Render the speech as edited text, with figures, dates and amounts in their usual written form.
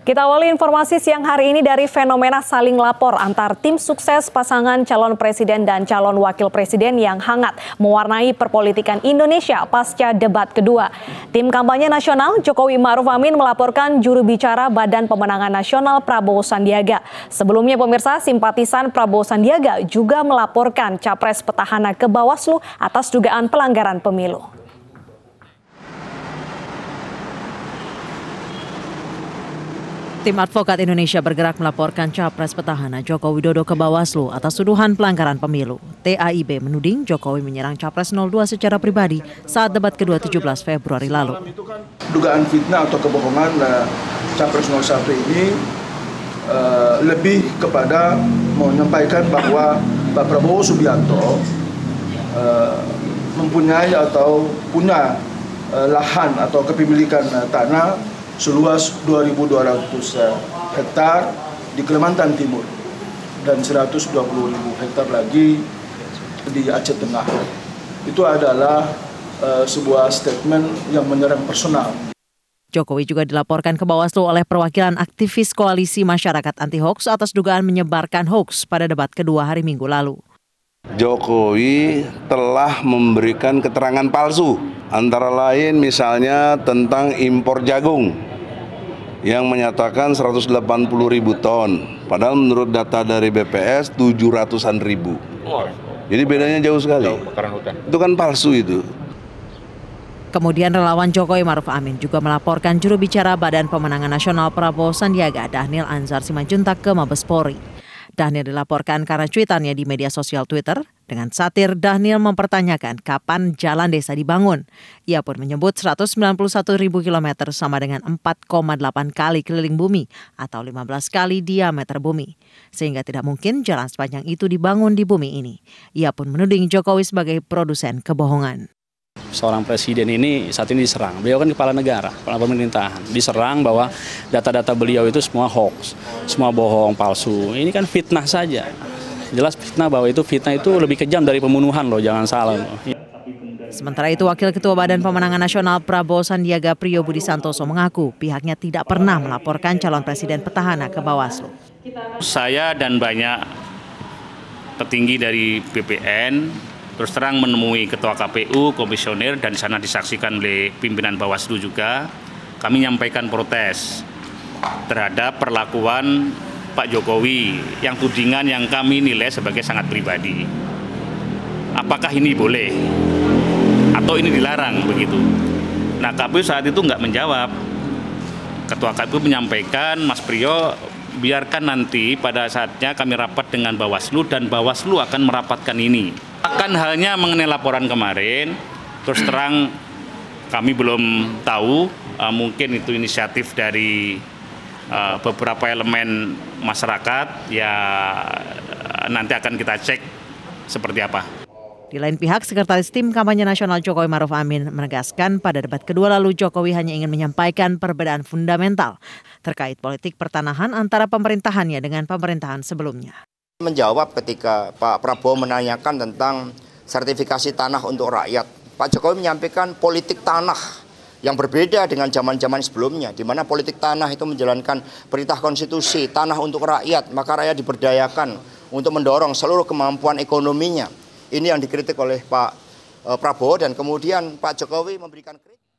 Kita awali informasi siang hari ini dari fenomena saling lapor antar tim sukses pasangan calon presiden dan calon wakil presiden yang hangat mewarnai perpolitikan Indonesia pasca debat kedua. Tim kampanye nasional Jokowi Ma'ruf Amin melaporkan juru bicara Badan Pemenangan Nasional Prabowo Sandiaga. Sebelumnya pemirsa, simpatisan Prabowo Sandiaga juga melaporkan capres petahana ke Bawaslu atas dugaan pelanggaran pemilu. Tim Advokat Indonesia bergerak melaporkan capres petahana Joko Widodo ke Bawaslu atas tuduhan pelanggaran pemilu. TAIB menuding Jokowi menyerang capres 02 secara pribadi saat debat kedua 17 Februari lalu. Dugaan fitnah atau kebohongan capres 01 ini lebih kepada menyampaikan bahwa Pak Prabowo Subianto mempunyai atau punya lahan atau kepemilikan tanah seluas 2.200 hektar di Kalimantan Timur dan 120.000 hektar lagi di Aceh Tengah. Itu adalah sebuah statement yang menyerang personal. Jokowi juga dilaporkan ke Bawaslu oleh perwakilan aktivis Koalisi Masyarakat Anti Hoax atas dugaan menyebarkan hoax pada debat kedua hari Minggu lalu. Jokowi telah memberikan keterangan palsu, antara lain misalnya tentang impor jagung yang menyatakan 180.000 ton, padahal menurut data dari BPS 700-an ribu. Jadi bedanya jauh sekali. Itu kan palsu itu. Kemudian relawan Jokowi Ma'ruf Amin juga melaporkan juru bicara Badan Pemenangan Nasional Prabowo Sandiaga Dhanil Anzar Simanjuntak ke Mabes Polri. Dhanil dilaporkan karena cuitannya di media sosial Twitter. Dengan satir, Dhanil mempertanyakan kapan jalan desa dibangun. Ia pun menyebut 191.000 kilometer sama dengan 4,8 kali keliling bumi atau 15 kali diameter bumi. Sehingga tidak mungkin jalan sepanjang itu dibangun di bumi ini. Ia pun menuding Jokowi sebagai produsen kebohongan. Seorang presiden ini saat ini diserang. Beliau kan kepala negara, kepala pemerintahan. Diserang bahwa data-data beliau itu semua hoax, semua bohong, palsu. Ini kan fitnah saja. Jelas fitnah, bahwa itu fitnah itu lebih kejam dari pembunuhan loh, jangan salah loh. Sementara itu, Wakil Ketua Badan Pemenangan Nasional Prabowo Sandiaga Priyo Budi Santoso mengaku pihaknya tidak pernah melaporkan calon presiden petahana ke Bawaslu. Saya dan banyak petinggi dari BPN terus terang menemui Ketua KPU, komisioner, dan di sana disaksikan oleh pimpinan Bawaslu juga. Kami menyampaikan protes terhadap perlakuan Pak Jokowi yang tudingan yang kami nilai sebagai sangat pribadi. Apakah ini boleh atau ini dilarang begitu? Nah, KPU saat itu nggak menjawab. Ketua KPU menyampaikan, Mas Priyo, biarkan nanti pada saatnya kami rapat dengan Bawaslu dan Bawaslu akan merapatkan ini. Akan halnya mengenai laporan kemarin, terus terang kami belum tahu, mungkin itu inisiatif dari beberapa elemen masyarakat, ya nanti akan kita cek seperti apa. Di lain pihak, Sekretaris Tim Kampanye Nasional Jokowi Ma'ruf Amin menegaskan pada debat kedua lalu Jokowi hanya ingin menyampaikan perbedaan fundamental terkait politik pertanahan antara pemerintahannya dengan pemerintahan sebelumnya. Menjawab ketika Pak Prabowo menanyakan tentang sertifikasi tanah untuk rakyat, Pak Jokowi menyampaikan politik tanah yang berbeda dengan zaman-zaman sebelumnya, di mana politik tanah itu menjalankan perintah konstitusi, tanah untuk rakyat, maka rakyat diberdayakan untuk mendorong seluruh kemampuan ekonominya. Ini yang dikritik oleh Pak Prabowo dan kemudian Pak Jokowi memberikan kritik.